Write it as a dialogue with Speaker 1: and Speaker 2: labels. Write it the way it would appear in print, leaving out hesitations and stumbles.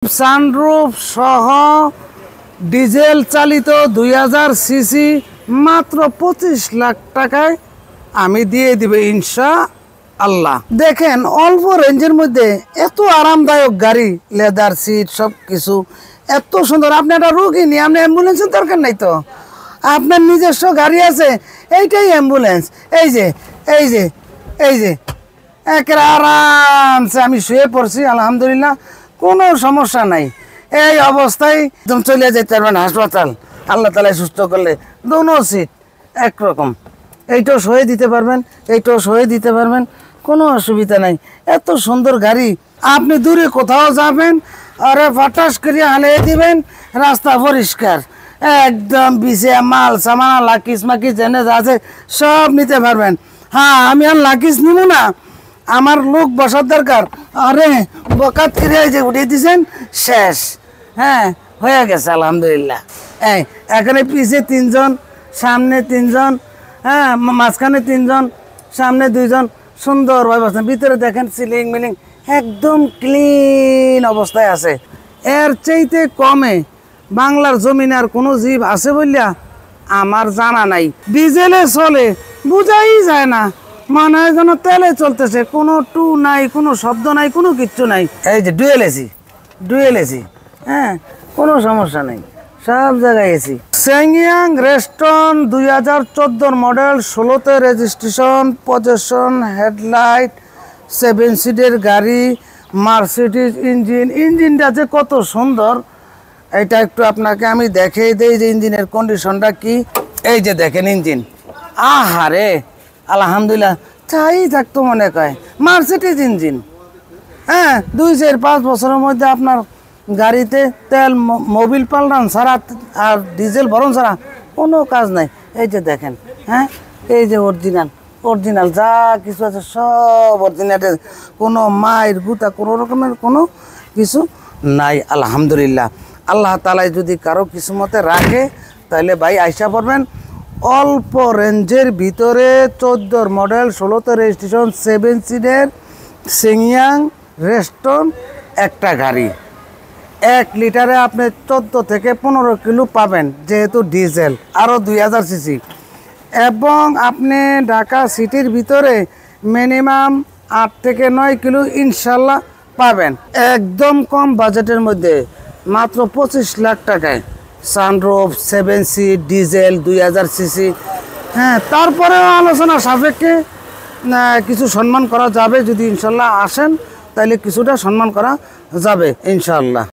Speaker 1: Sunroof সহ diesel চালিত 2000 CC মাত্র 25 লাখ টাকায় আমি দিয়ে দিব ইনশাআল্লাহ। দেখেন অল্প রেঞ্জের মধ্যে এত আরামদায়ক গাড়ি, লেদার সিট, সব কিছু এত সুন্দর। আপনি একটা রোগী নিয়ে আপনি অ্যাম্বুলেন্সের দরকার নাই তো, আপনার নিজস্ব গাড়ি আছে, এইটাই অ্যাম্বুলেন্স। এই যে এই যে এই যে একেবারে আরামসে আমি শুয়ে পড়ছি, আলহামদুলিল্লাহ কোনো সমস্যা নাই। এই অবস্থায় একদম চলে যেতে পারবেন হাসপাতাল, আল্লাহ তালা সুস্থ করলে। দোনো সিট একরকম, এইটাও সয়ে দিতে পারবেন, এইটাও সয়ে দিতে পারবেন, কোনো অসুবিধা নাই। এত সুন্দর গাড়ি, আপনি দূরে কোথাও যাবেন আরে ফাটাস করে হালিয়ে দিবেন, রাস্তা পরিষ্কার একদম। বিছে মাল সামানা লাকিস মাকিস জেনে যা আছে সব নিতে পারবেন। হ্যাঁ, আমি আর লাকিস নিব না, আমার লোক বসার দরকার। আরে বকাত করে যে উঠিয়ে দিয়েছেন, শেষ। হ্যাঁ, হয়ে গেছে আলহামদুলিল্লাহ। এই এখানে পিছে 3 জন, সামনে 3 জন, হ্যাঁ মাঝখানে 3 জন, সামনে 2 জন, সুন্দরভাবে বসছেন। ভিতরে দেখেন সিলিং মিলিং একদম ক্লিন অবস্থায় আছে। এর চাইতে কমে বাংলার জমিনে আর কোনো জীব আছে বললা আমার জানা নাই। ডিজেলে চলে, বোঝাই যায় না, মনে হয় যেন তেলে চলতেছে, কোনো টু নাই, কোনো শব্দ নাই, কোনো কিচ্ছু নাই। এই যে ডুয়েল এসি, ডুয়েল এসি, হ্যাঁ কোনো সমস্যা নেই, সব জায়গায় এসি। সেংয়াং রেস্টন 2014 মডেল, 16তে রেজিস্ট্রেশন, পজেশন, হেডলাইট, 7 সিটের গাড়ি, মার্সিডিজ ইঞ্জিন। ইঞ্জিনটা যে কত সুন্দর এটা একটু আপনাকে আমি দেখিয়ে দেই যে ইঞ্জিনের কন্ডিশনটা কি। এই যে দেখেন ইঞ্জিন, আহারে আলহামদুলিল্লাহ চাই থাকতো মনে কয়। মার্সিডিজ ইঞ্জিন, হ্যাঁ 2-4-5 বছরের মধ্যে আপনার গাড়িতে তেল মোবিল পাল্টান ছাড়া আর ডিজেল ভরণ ছাড়া কোনো কাজ নাই। এই যে দেখেন, হ্যাঁ এই যে অরিজিনাল অরিজিনাল যা কিছু আছে সব অরিজিনাল, কোনো মায়ের গুতা কোনো রকমের কোনো কিছু নাই আলহামদুলিল্লাহ। আল্লাহ তাআলা যদি কারো কিসমতে রাখে তাহলে ভাই আইসা পড়বেন। অল্প রেঞ্জের ভিতরে 14 মডেল, 16তে রেজিস্ট্রেশন, 7 সিটের সেংয়াং রেস্টন একটা গাড়ি। 1 লিটারে আপনি 14 থেকে 15 কিলো পাবেন, যেহেতু ডিজেল, আরও 2000 সিসি। এবং আপনি ঢাকা সিটির ভিতরে মিনিমাম 8 থেকে 9 কিলো ইনশাল্লাহ পাবেন, একদম কম বাজেটের মধ্যে, মাত্র 25 লাখ টাকায়। Sunroof, 7 seat, diesel, 2000 CC. হ্যাঁ, তারপরেও আলোচনা সাপেক্ষে কিছু সম্মান করা যাবে। যদি ইনশাল্লাহ আসেন তাহলে কিছুটা সম্মান করা যাবে ইনশাল্লাহ।